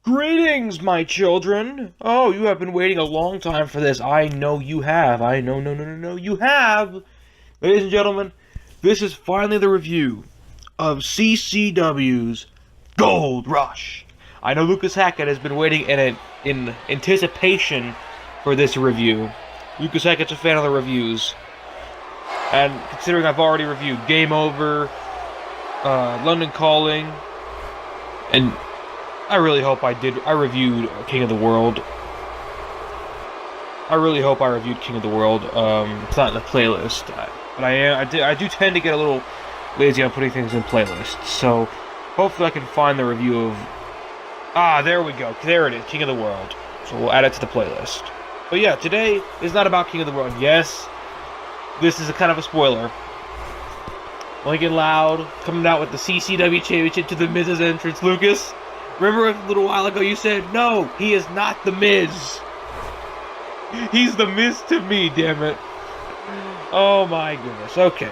Greetings, my children! Oh, you have been waiting a long time for this. I know you have. I know, no, you have! Ladies and gentlemen, this is finally the review of CCW's Gold Rush. I know Lucas Hackett has been waiting in anticipation for this review. Lucas Hackett's a fan of the reviews. And considering I've already reviewed Game Over, London Calling, and I really hope I reviewed King of the World. I really hope I reviewed King of the World. It's not in the playlist, but I do tend to get a little lazy on putting things in playlists. So hopefully I can find the review of. There we go. There it is, King of the World. So we'll add it to the playlist. But yeah, today is not about King of the World. Yes, this is a kind of a spoiler. Lincoln Loud coming out with the CCW Championship to the Miz's entrance. Lucas, remember a little while ago you said, no, he is not the Miz. He's the Miz to me, damn it. Oh my goodness. Okay.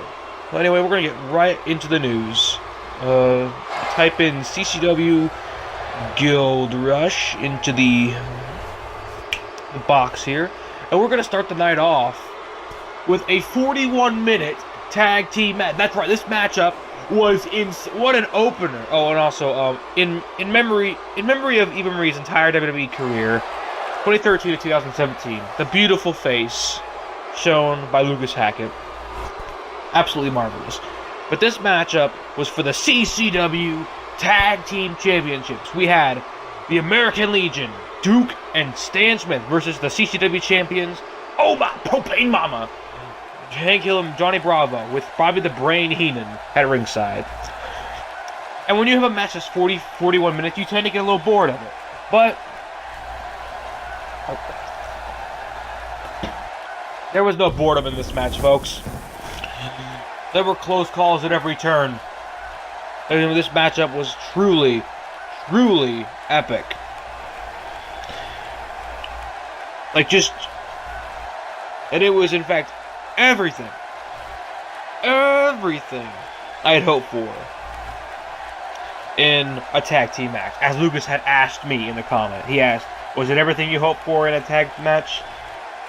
Well, anyway, we're going to get right into the news. Type in CCW Gold Rush into the box here. And we're going to start the night off with a 41-minute tag team match. That's right, this matchup was what an opener. Oh, and also in memory of Eva Marie's entire WWE career, 2013 to 2017, the beautiful face shown by Lucas Hackett, absolutely marvelous. But this matchup was for the CCW Tag Team Championships. We had the American Legion, Duke and Stan Smith versus the CCW champions, oh my propane mama, Hank Hill and Johnny Bravo, with Bobby the Brain Heenan at ringside. And when you have a match that's 41 minutes, you tend to get a little bored of it. But there was no boredom in this match, folks. There were close calls at every turn. And this matchup was truly, truly epic. And it was, in fact, everything I had hoped for in a tag team match. As Lucas had asked me in the comment. He asked, was it everything you hoped for in a tag match?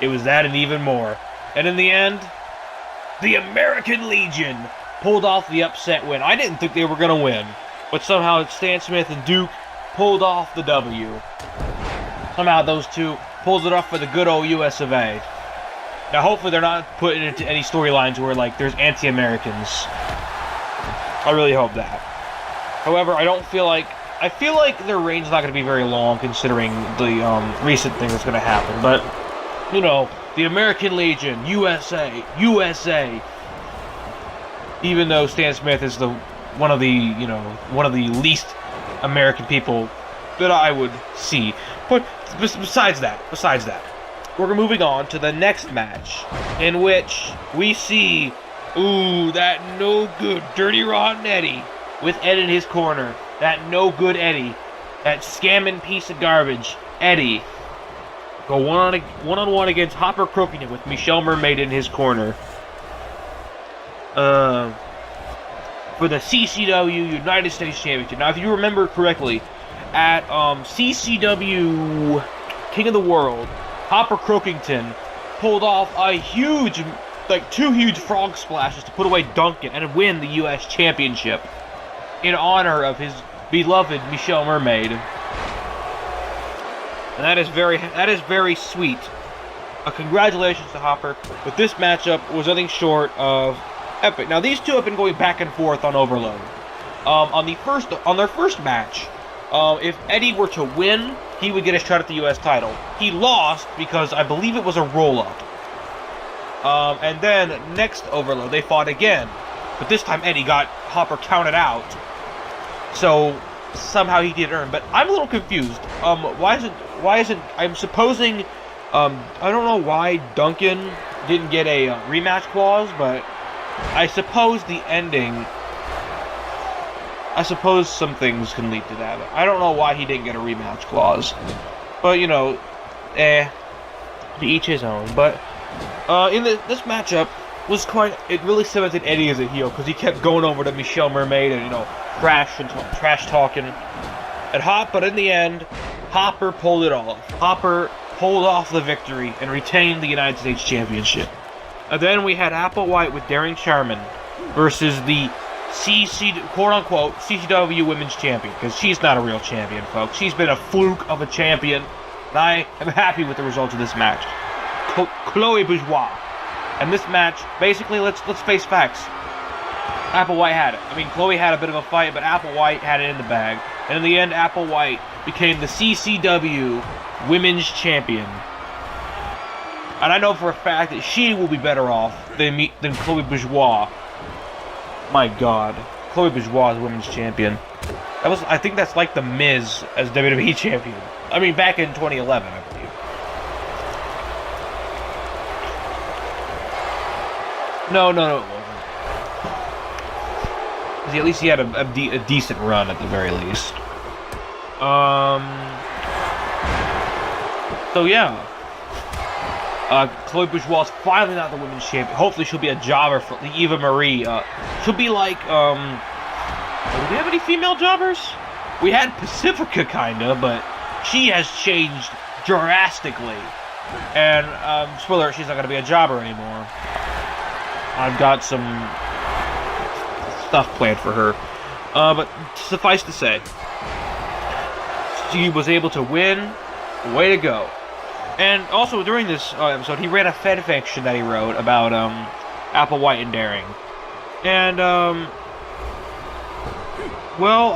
It was that and even more. And in the end, the American Legion pulled off the upset win. I didn't think they were going to win, but somehow Stan Smith and Duke pulled off the W. Somehow those two pulled it off for the good old US of A. Now, hopefully they're not putting into any storylines where, there's anti-Americans. I really hope that. However, I feel like their reign's not going to be very long, considering the recent thing that's going to happen. But, you know, the American Legion, USA. Even though Stan Smith is one of the least American people that I would see. But besides that. We're moving on to the next match, in which we see, that no good Dirty Rotten Eddie, with Ed in his corner. That no good Eddie, that scamming piece of garbage, Eddie, go one-on-one against Hopper Crookington with Michelle Mermaid in his corner. For the CCW United States Championship. Now, if you remember correctly, at CCW King of the World, Hopper Crookington pulled off a huge, two huge frog splashes to put away Duncan and win the U.S. Championship in honor of his beloved Michelle Mermaid. And that is very sweet. Congratulations to Hopper, but this matchup was nothing short of epic. Now, these two have been going back and forth on Overload. On their first match, if Eddie were to win, he would get a shot at the U.S. title. He lost because I believe it was a roll-up. And then next Overload, they fought again, but this time Eddie got Hopper counted out. So somehow he did earn. But I'm a little confused. Why isn't? I'm supposing. I don't know why Duncan didn't get a rematch clause, but I suppose the ending. I suppose some things can lead to that. I don't know why he didn't get a rematch clause. But, to each his own. But, this matchup was it really cemented Eddie as a heel, because he kept going over to Michelle Mermaid and, trash talking at Hop, but in the end, Hopper pulled it off. Hopper pulled off the victory and retained the United States Championship. And then we had Applewhite with Daring Charmin versus the quote-unquote CCW Women's Champion, because she's not a real champion, folks. She's been a fluke of a champion, and I am happy with the results of this match. Chloe Bourgeois. And this match, basically, let's face facts. Applewhite had it. I mean, Chloe had a bit of a fight, but Applewhite had it in the bag. And in the end, Applewhite became the CCW Women's Champion. And I know for a fact that she will be better off than Chloe Bourgeois. My God. Chloe Bourgeois is Women's Champion. I think that's like The Miz as WWE Champion. I mean, back in 2011, I believe. No, it wasn't. At least he had a decent run at the very least. So yeah. Chloe Bourgeois is finally not the women's champion. Hopefully she'll be a jobber for Eva Marie. She'll be like, do we have any female jobbers? We had Pacifica, kinda, but she has changed drastically. And, spoiler alert, she's not gonna be a jobber anymore. I've got some stuff planned for her. But suffice to say, she was able to win. Way to go. And also, during this episode, he ran a fanfiction that he wrote about Applewhite and Daring. And, well,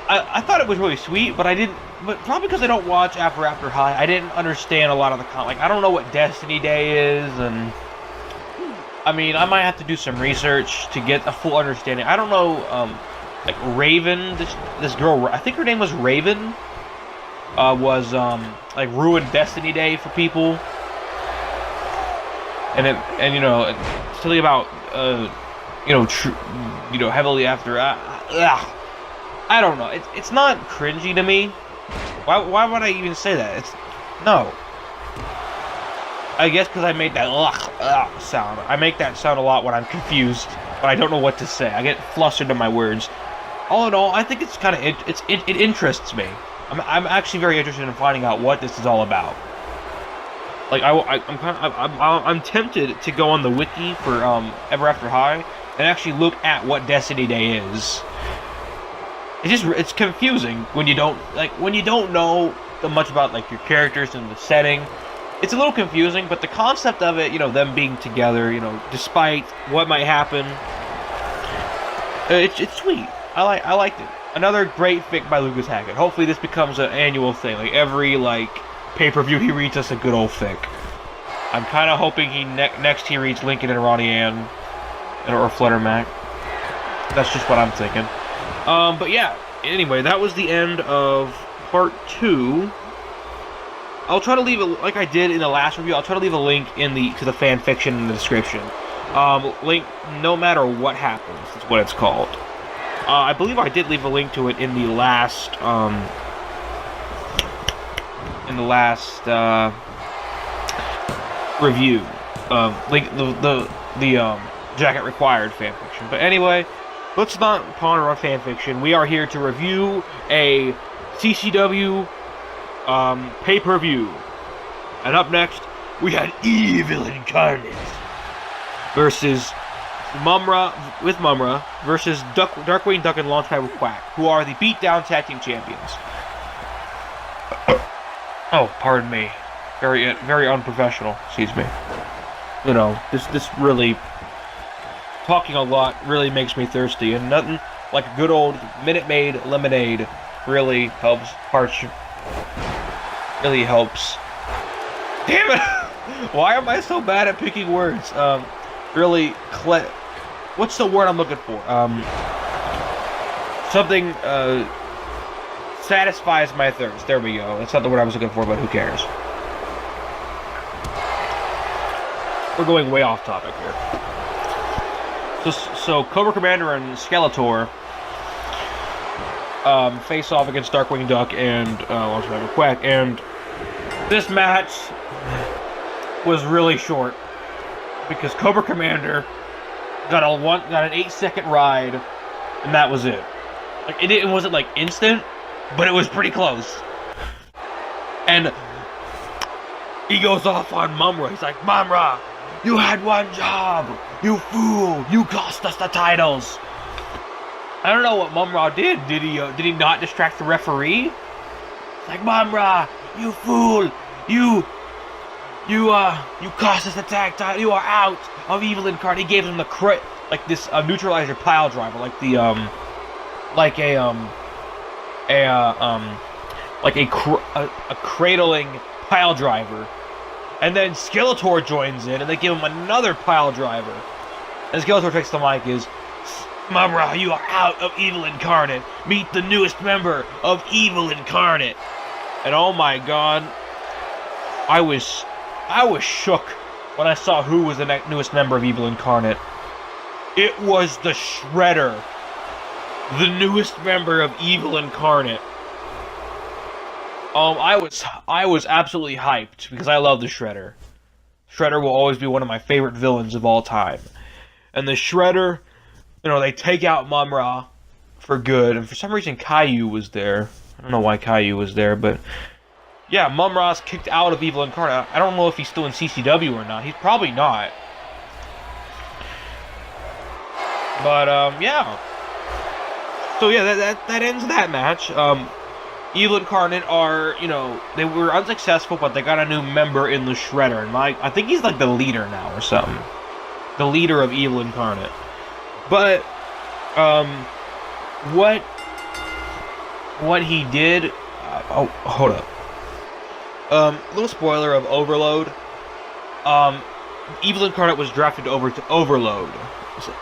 I thought it was really sweet, but I didn't... But probably because I don't watch After High, I didn't understand a lot of the like, I don't know what Destiny Day is, and... I mean, I might have to do some research to get a full understanding. I don't know, like, Raven, this girl, I think her name was Raven, like, ruined Destiny Day for people. And you know, it's something about, heavily after, I don't know. It's not cringy to me. Why would I even say that? No. I guess because I made that sound. I make that sound a lot when I'm confused, but I don't know what to say. I get flustered in my words. All in all, I think it's kind of it interests me. I'm actually very interested in finding out what this is all about. Like I'm tempted to go on the wiki for Ever After High and actually look at what Destiny Day is. It's confusing when you don't know much about like your characters and the setting. It's a little confusing, but the concept of it, them being together, despite what might happen, it's sweet. I liked it. Another great fic by Lucas Hackett. Hopefully this becomes an annual thing. Like every pay-per-view he reads us a good old fic. I'm kind of hoping next he reads Lincoln and Ronnie Ann or Flutter Mac. That's just what I'm thinking. But yeah. Anyway, that was the end of part 2. I'll try to leave it like I did in the last review. I'll try to leave a link to the fan fiction in the description. Link no matter what happens is what it's called. I believe I did leave a link to it in the last review. Link the Jacket Required fanfiction. But anyway, let's not ponder on fanfiction. We are here to review a CCW pay-per-view. And up next, we had Evil Incarnate versus Mumra versus Darkwing Duck and Launchpad with Quack, who are the beatdown tag team champions. Oh, pardon me. Very unprofessional. Excuse me. This really, talking a lot really makes me thirsty, and nothing like a good old Minute Maid lemonade really helps parch. Really helps. Damn it! Why am I so bad at picking words? What's the word I'm looking for? Something satisfies my thirst. There we go. That's not the word I was looking for, but who cares? We're going way off topic here. So Cobra Commander and Skeletor face off against Darkwing Duck and Launchpad Quack, and this match was really short because Cobra Commander got an 8-second ride, and that was it. Like it wasn't like instant, but it was pretty close. And he goes off on Mumra. He's like, Mumra, you had one job. You fool. You cost us the titles. I don't know what Mumra did. Did he not distract the referee? It's like, Mumra, you fool. You cost us the tag title. You are out of Evil Incarnate. He gave him the like this neutralizer pile driver, like the like a cradling pile driver. And then Skeletor joins in, and they give him another pile driver. And Skeletor takes the mic, Mumra, you are out of Evil Incarnate. Meet the newest member of Evil Incarnate. And oh my god, I was shook when I saw who was the newest member of Evil Incarnate. It was the Shredder, the newest member of Evil Incarnate. I was absolutely hyped because I love the Shredder. Shredder will always be one of my favorite villains of all time. And the Shredder, they take out Mumra for good, and for some reason Caillou was there. I don't know why Caillou was there, but yeah, Mumra's kicked out of Evil Incarnate. I don't know if he's still in CCW or not. He's probably not. But yeah. So yeah, that ends that match. Evil Incarnate are, they were unsuccessful, but they got a new member in the Shredder. And I think he's like the leader now or something. The leader of Evil Incarnate. But, what he did... oh, hold up. Little spoiler of Overload. Evil Incarnate was drafted over to Overload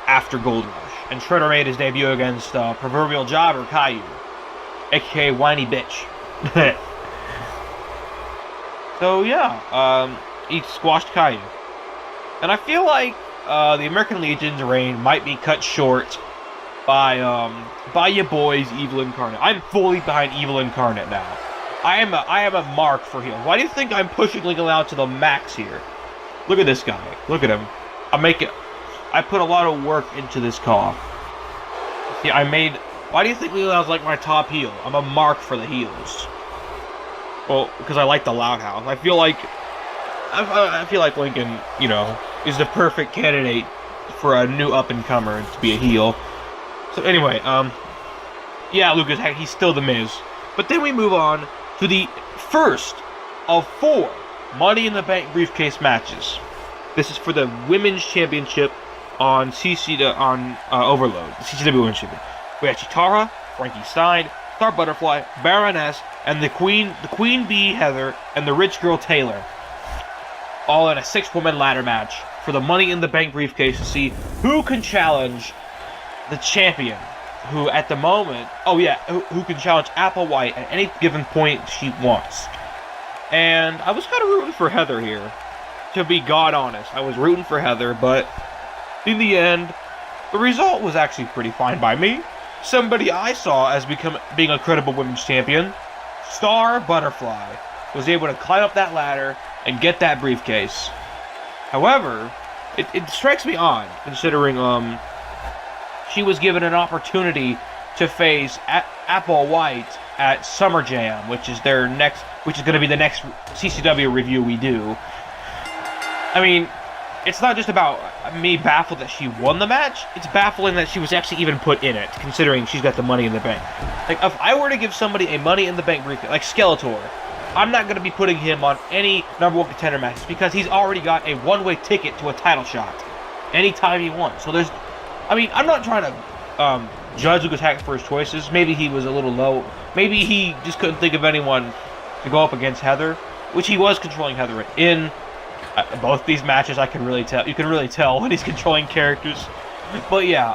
after Gold Rush. And Shredder made his debut against proverbial jobber Caillou, aka Whiny Bitch. So yeah, he squashed Caillou. And I feel like the American Legion's reign might be cut short by your boys Evil Incarnate. I'm fully behind Evil Incarnate now. I am a mark for him. Why do you think I'm pushing Lincoln out to the max here? Look at this guy. Look at him. I put a lot of work into this call. See, why do you think Leon's like my top heel? I'm a mark for the heels. Well, because I like the Loud House. I feel like Lincoln, is the perfect candidate for a new up-and-comer to be a heel. So anyway, yeah, Lucas Hackett, he's still the Miz. But then we move on to the first of 4 Money in the Bank briefcase matches. This is for the Women's Championship on Overload, the CCW Women's Championship. We had Chitara, Frankie Stein, Star Butterfly, Baroness, and the Queen Bee Heather, and the Rich Girl Taylor. All in a 6-woman ladder match for the Money in the Bank briefcase to see who can challenge the champion, who at the moment, who can challenge Applewhite at any given point she wants. And I was kind of rooting for Heather here, to be god honest. I was rooting for Heather, but in the end, the result was actually pretty fine by me. Somebody I saw as being a credible women's champion, Star Butterfly, was able to climb up that ladder and get that briefcase. However, it strikes me odd, considering she was given an opportunity to face Applewhite at Summer Jam, which is going to be the next CCW review we do. I mean, it's not just about me baffled that she won the match, it's baffling that she was actually even put in it, considering she's got the Money in the Bank. Like, if I were to give somebody a Money in the Bank briefcase, like Skeletor, I'm not going to be putting him on any #1 contender matches, because he's already got a one-way ticket to a title shot anytime he wants. So I'm not trying to judge Lucas Hackett for his choices. Maybe he was a little low. Maybe he just couldn't think of anyone to go up against Heather, which he was controlling Heather in. Both these matches, I can really tell. You can really tell when he's controlling characters. But yeah,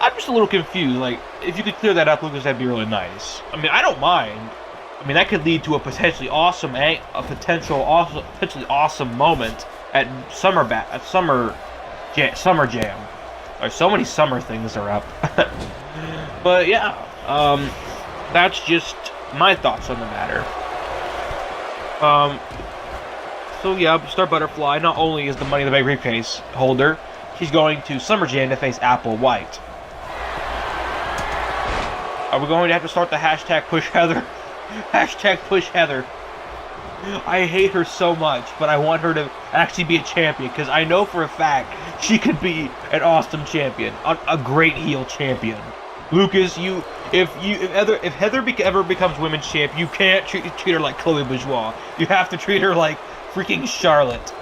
I'm just a little confused. Like, if you could clear that up, Lucas, that'd be really nice. I mean, I don't mind. I mean, that could lead to a potentially awesome moment at Summer Jam. There's so many summer things are up. But yeah, that's just my thoughts on the matter. So yeah, Star Butterfly not only is the Money in the Bank briefcase holder, she's going to Summer Jam to face Applewhite. Are we going to have to start the hashtag push Heather? Hashtag push Heather. I hate her so much, but I want her to actually be a champion, because I know for a fact she could be an awesome champion, a great heel champion. Lucas, if Heather ever becomes women's champ, you can't treat her like Chloe Bourgeois. You have to treat her like freaking Charlotte.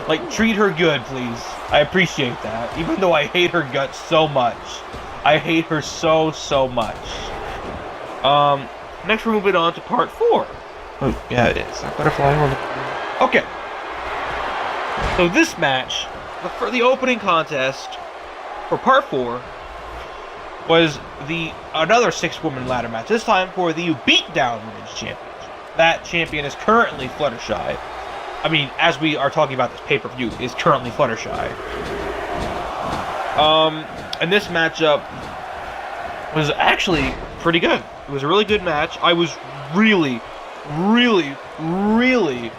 Like, treat her good, please. I appreciate that, even though I hate her guts so much. I hate her so much. Next we're moving on to part 4. Oh, yeah, it is. Butterfly on the... Okay. So this match, for the opening contest for part 4, was another 6-woman ladder match. This time for the Beatdown Women's Championship. That champion is currently Fluttershy. I mean, as we are talking about this pay-per-view, is currently Fluttershy. And this matchup was actually pretty good. It was a really good match. I was really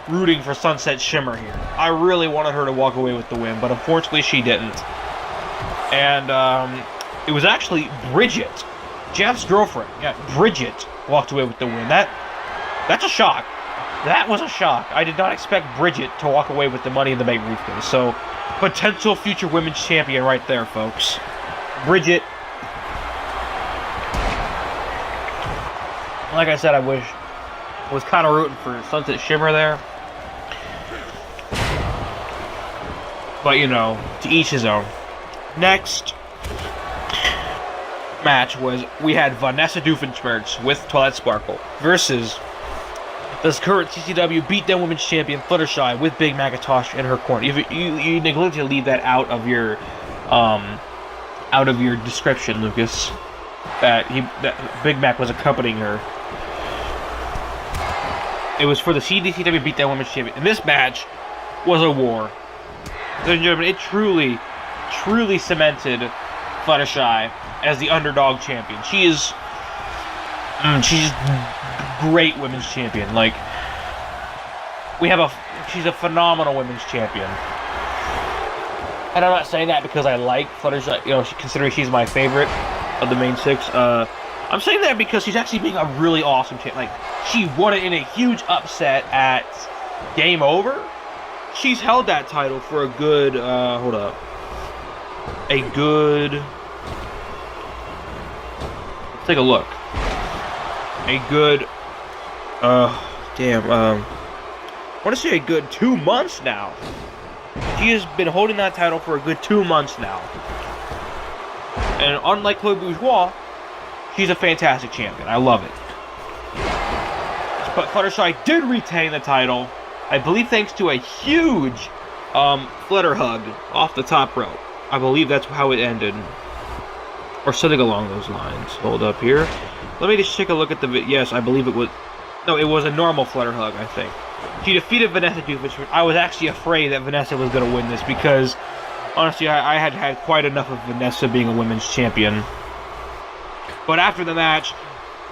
rooting for Sunset Shimmer here. I really wanted her to walk away with the win, but unfortunately she didn't. And it was actually Bridget, Jeff's girlfriend. Yeah, Bridget walked away with the win. That's a shock. That was a shock. I did not expect Bridget to walk away with the Money in the Bank briefcase. So, potential future women's champion right there, folks. Bridget. Like I said, I was kind of rooting for Sunset Shimmer there. But, you know, to each his own. Next match was, we had Vanessa Doofenshmirtz with Twilight Sparkle versus this current CCW Beatdown Women's Champion Fluttershy with Big Macintosh in her corner. You neglected to leave that out of your description, Lucas. That Big Mac was accompanying her. It was for the CCW Beatdown Women's Champion. And this match was a war. Ladies and gentlemen, it truly cemented Fluttershy as the underdog champion. She's great women's champion. Like, she's a phenomenal women's champion. And I'm not saying that because I like Fluttershy, you know, considering she's my favorite of the main 6. I'm saying that because she's actually being a really awesome champion. Like, she won it in a huge upset at Game Over. She's held that title for a good, let's take a look. I want to say a good 2 months now. She has been holding that title for a good 2 months now. And unlike Chloe Bourgeois, she's a fantastic champion. I love it. But Fluttershy did retain the title, I believe thanks to a huge flutter hug off the top rope. I believe that's how it ended. Or something along those lines. Hold up here. Let me just take a look at the video. Yes, I believe it was... No, it was a normal flutter hug, I think. She defeated Vanessa Doofenshmirtz. I was actually afraid that Vanessa was going to win this because, honestly, I had had quite enough of Vanessa being a women's champion. But after the match,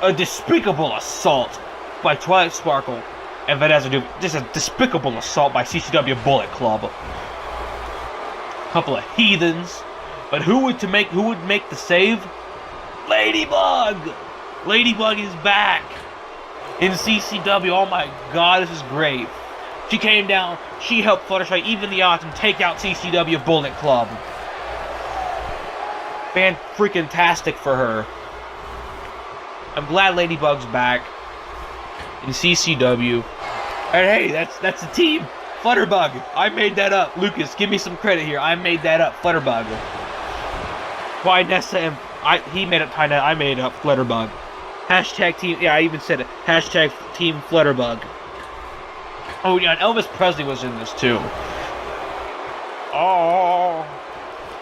a despicable assault by Twilight Sparkle and Vanessa Doofenshmirtz. Just a despicable assault by CCW Bullet Club. A couple of heathens. But who would make the save? Ladybug! Ladybug is back in CCW. Oh my god, this is great. She came down, she helped Fluttershy even the odds and take out CCW Bullet Club. Fan-freaking-tastic for her. I'm glad Ladybug's back in CCW. And hey, that's a team. Flutterbug. I made that up. Lucas, give me some credit here. I made that up. Flutterbug. Nessa and he made up Tye. I made up Flutterbug. Hashtag team. Yeah, I even said it. Hashtag team Flutterbug. Oh yeah, and Elvis Presley was in this too. Oh.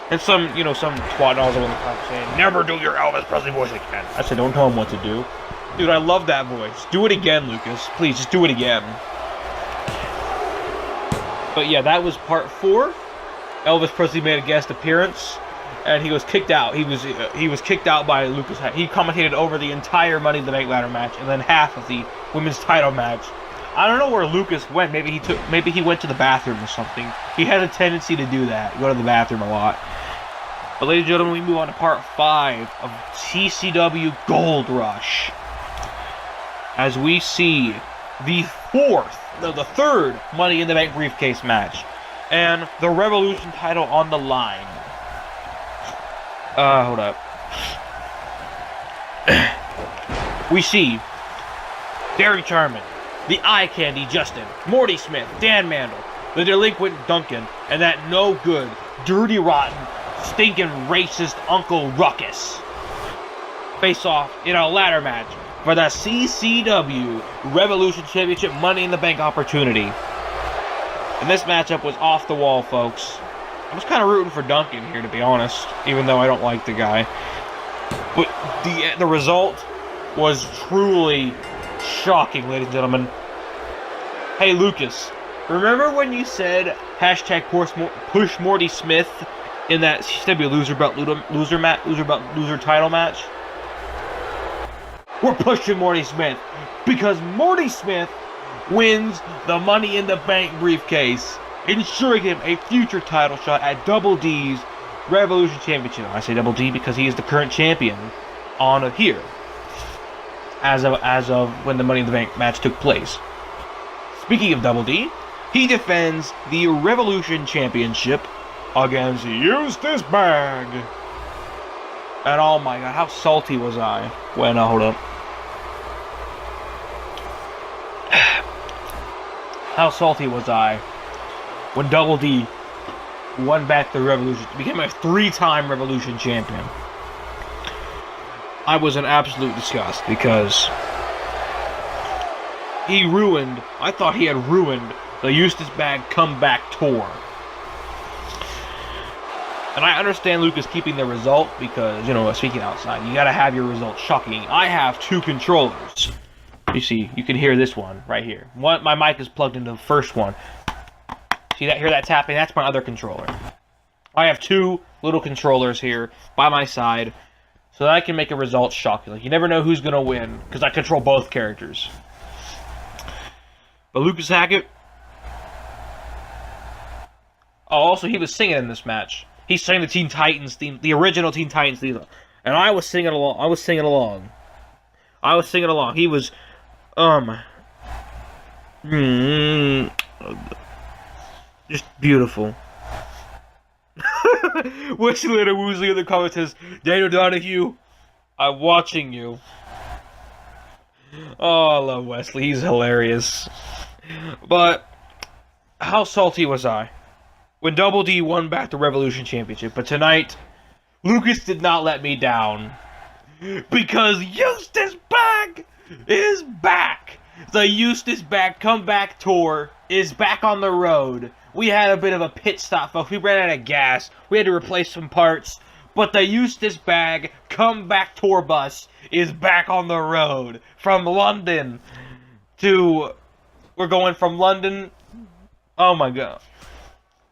And some twat also in the comments saying, "Never do your Elvis Presley voice again." I said, "Don't tell him what to do." Dude, I love that voice. Do it again, Lucas. Please, just do it again. But yeah, that was part 4. Elvis Presley made a guest appearance. And he was kicked out. He was kicked out by Lucas Hackett. He commentated over the entire Money in the Bank ladder match and then half of the women's title match. I don't know where Lucas went. Maybe he went to the bathroom or something. He has a tendency to do that. Go to the bathroom a lot. But ladies and gentlemen, we move on to part 5 of CCW Gold Rush. As we see the third Money in the Bank briefcase match. And the Revolution title on the line. Hold up. We see Derek Charman, the Eye Candy Justin, Morty Smith, Dan Mandel, the delinquent Duncan, and that no good, dirty, rotten, stinking racist Uncle Ruckus face off in a ladder match for the CCW Revolution Championship Money in the Bank opportunity. And this matchup was off the wall, folks. I was kind of rooting for Duncan here, to be honest, even though I don't like the guy. But the result was truly shocking, ladies and gentlemen. Hey, Lucas, remember when you said hashtag push Morty Smith in that CCW loser title match? We're pushing Morty Smith because Morty Smith wins the Money in the Bank briefcase, ensuring him a future title shot at Double D's Revolution Championship. I say Double D because he is the current champion on here as of when the Money in the Bank match took place. Speaking of Double D, he defends the Revolution Championship against Eustace Bag. And oh my god, how salty was I when, hold up. How salty was I when Double D won back the Revolution, became a 3-time Revolution champion. I was in absolute disgust because I thought he had ruined the Eustace Bag comeback tour. And I understand Lucas keeping the result because, you know, speaking outside, you gotta have your result shocking. I have 2 controllers. You see, you can hear this one right here. My mic is plugged into the first one. See that? Hear that tapping? That's my other controller. I have 2 little controllers here by my side so that I can make a result shocking. Like, you never know who's going to win because I control both characters. But Lucas Hackett... Oh, also, he was singing in this match. He sang the Teen Titans theme, the original Teen Titans theme. And I was singing along. He was... just beautiful. Wesley Little Woosley in the comments says, Daniel Donahue, I'm watching you. Oh, I love Wesley. He's hilarious. But how salty was I when Double D won back the Revolution Championship? But tonight, Lucas did not let me down because Eustace Bag is back. The Eustace Bag comeback tour is back on the road. We had a bit of a pit stop, folks. We ran out of gas. We had to replace some parts. But the Eustace Bag comeback tour bus is back on the road. From London to... We're going from London... Oh my god.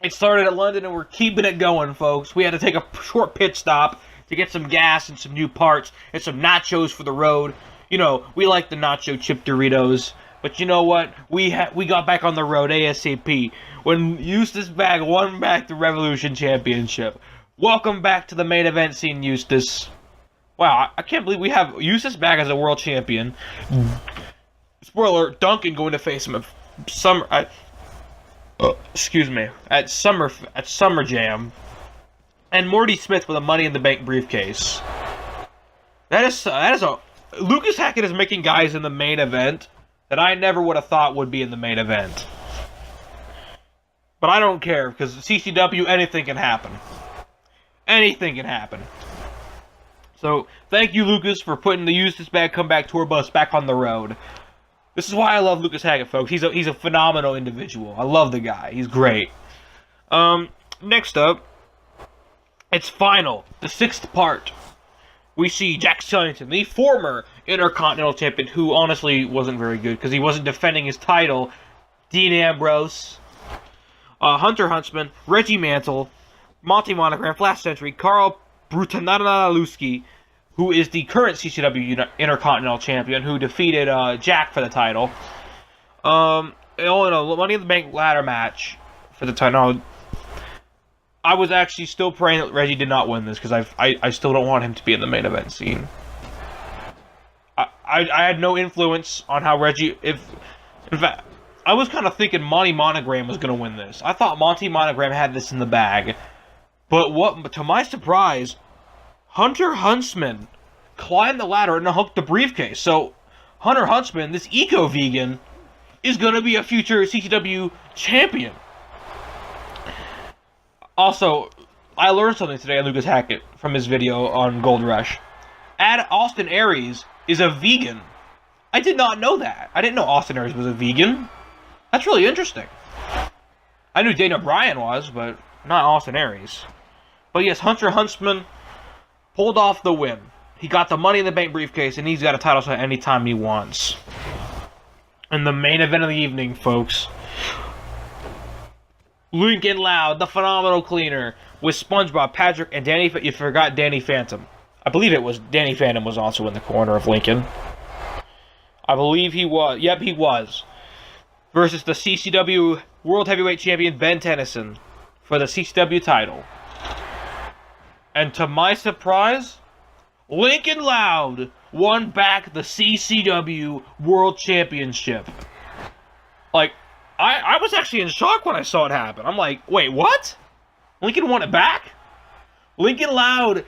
It started at London and we're keeping it going, folks. We had to take a short pit stop to get some gas and some new parts and some nachos for the road. You know, we like the nacho chip Doritos. But you know what? We got back on the road ASAP when Eustace Bag won back the Revolution Championship. Welcome back to the main event scene, Eustace. Wow, I can't believe we have Eustace Bag as a world champion. Spoiler alert, Duncan going to face him at Summer Jam. And Morty Smith with a Money in the Bank briefcase. That is a... Lucas Hackett is making guys in the main event that I never would have thought would be in the main event. But I don't care, because CCW, anything can happen. Anything can happen. So, thank you, Lucas, for putting the Eustace Bag Comeback Tour bus back on the road. This is why I love Lucas Hackett, folks. He's a phenomenal individual. I love the guy. He's great. Next up, it's final, the 6th part. We see Jack Skellington, the former Intercontinental Champion, who honestly wasn't very good because he wasn't defending his title. Dean Ambrose, Hunter Huntsman, Reggie Mantle, Monty Monogram, Flash Century, Carl Brutanadalewski, who is the current CCW Intercontinental Champion, who defeated Jack for the title. All in a Money in the Bank ladder match for the title. I was actually still praying that Reggie did not win this, because I still don't want him to be in the main event scene. I had no influence on how Reggie... In fact, I was kind of thinking Monty Monogram was going to win this. I thought Monty Monogram had this in the bag. But to my surprise, Hunter Huntsman climbed the ladder and hooked the briefcase. So, Hunter Huntsman, this eco-vegan, is going to be a future CCW champion. Also, I learned something today on Lucas Hackett from his video on Gold Rush. Austin Aries is a vegan. I did not know that. I didn't know Austin Aries was a vegan. That's really interesting. I knew Dana Bryan was, but not Austin Aries. But yes, Hunter Huntsman pulled off the win. He got the Money in the Bank briefcase, and he's got a title shot anytime he wants. And the main event of the evening, folks. Lincoln Loud, the Phenomenal Cleaner, with SpongeBob, Patrick, and Danny... You forgot Danny Phantom. I believe it was Danny Phantom was also in the corner of Lincoln. I believe he was. Yep, he was. Versus the CCW World Heavyweight Champion Ben Tennyson for the CCW title. And to my surprise, Lincoln Loud won back the CCW World Championship. Like, I was actually in shock when I saw it happen. I'm like, wait, what? Lincoln won it back? Lincoln Loud,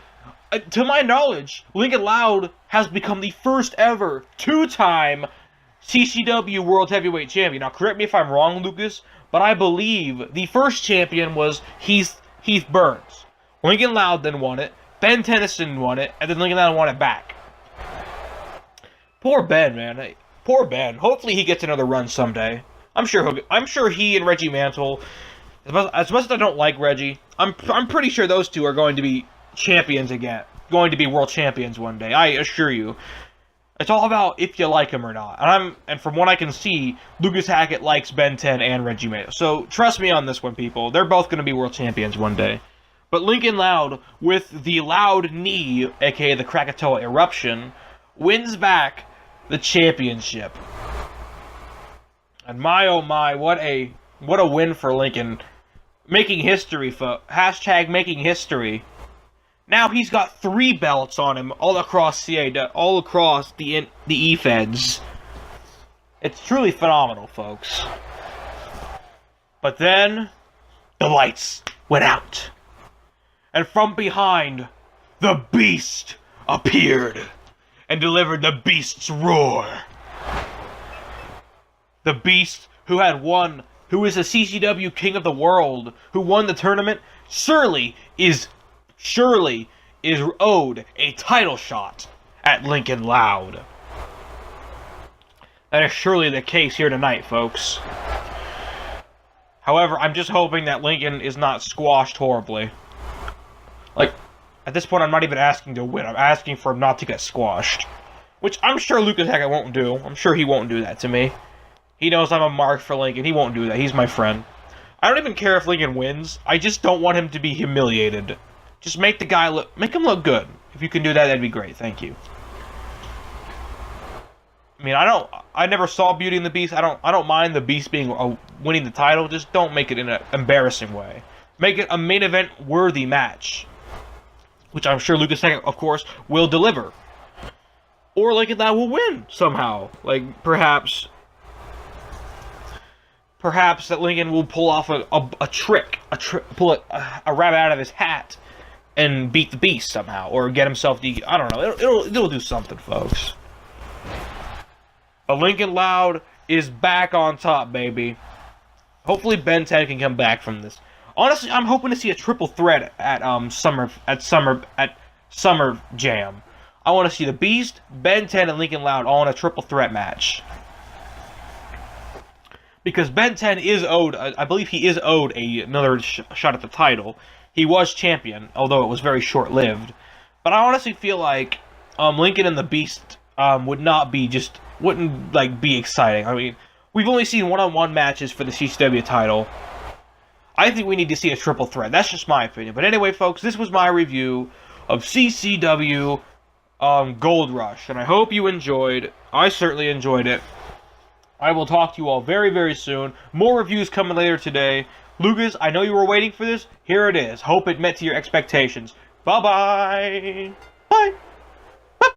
to my knowledge, Lincoln Loud has become the first ever two-time CCW World Heavyweight Champion. Now, correct me if I'm wrong, Lucas, but I believe the first champion was Heath Burns. Lincoln Loud then won it, Ben Tennyson won it, and then Lincoln Loud won it back. Poor Ben, man. Poor Ben. Hopefully he gets another run someday. I'm sure he and Reggie Mantle, as much as I don't like Reggie, I'm pretty sure those two are going to be champions again. Going to be world champions one day. I assure you. It's all about if you like him or not. And from what I can see, Lucas Hackett likes Ben 10 and Reggie Mantle. So trust me on this one, people. They're both going to be world champions one day. But Lincoln Loud, with the loud knee, aka the Krakatoa eruption, wins back the championship. And my oh my, what a win for Lincoln. Making history, folks. Hashtag making history. Now he's got 3 belts on him all across all across the E-Feds. It's truly phenomenal, folks. But then the lights went out. And from behind, the Beast appeared and delivered the Beast's roar. The Beast who is the CCW King of the World, who won the tournament, surely is owed a title shot at Lincoln Loud. That is surely the case here tonight, folks. However, I'm just hoping that Lincoln is not squashed horribly. Like, at this point, I'm not even asking to win. I'm asking for him not to get squashed. Which I'm sure Lucas Hackett won't do. I'm sure he won't do that to me. He knows I'm a mark for Lincoln. He won't do that. He's my friend. I don't even care if Lincoln wins. I just don't want him to be humiliated. Just make him look good. If you can do that, that'd be great. Thank you. I mean, I never saw Beauty and the Beast. I don't mind the Beast winning the title. Just don't make it in an embarrassing way. Make it a main event worthy match, which I'm sure Lucas Hackett, of course, will deliver. Or Lincoln Loud will win somehow. Like perhaps that Lincoln will pull off a trick, pull a rabbit out of his hat, and beat the Beast somehow, or get himself the... I don't know. It'll do something, folks. But Lincoln Loud is back on top, baby. Hopefully Ben 10 can come back from this. Honestly, I'm hoping to see a triple threat at Summer Jam. I want to see the Beast, Ben 10, and Lincoln Loud all in a triple threat match. Because Ben 10 is owed, I believe he is owed another shot at the title. He was champion, although it was very short-lived. But I honestly feel like Lincoln and the Beast wouldn't be exciting. I mean, we've only seen one-on-one matches for the CCW title. I think we need to see a triple threat. That's just my opinion. But anyway, folks, this was my review of CCW Gold Rush. And I hope you enjoyed. I certainly enjoyed it. I will talk to you all very, very soon. More reviews coming later today. Lucas, I know you were waiting for this. Here it is. Hope it met to your expectations. Bye-bye. Bye.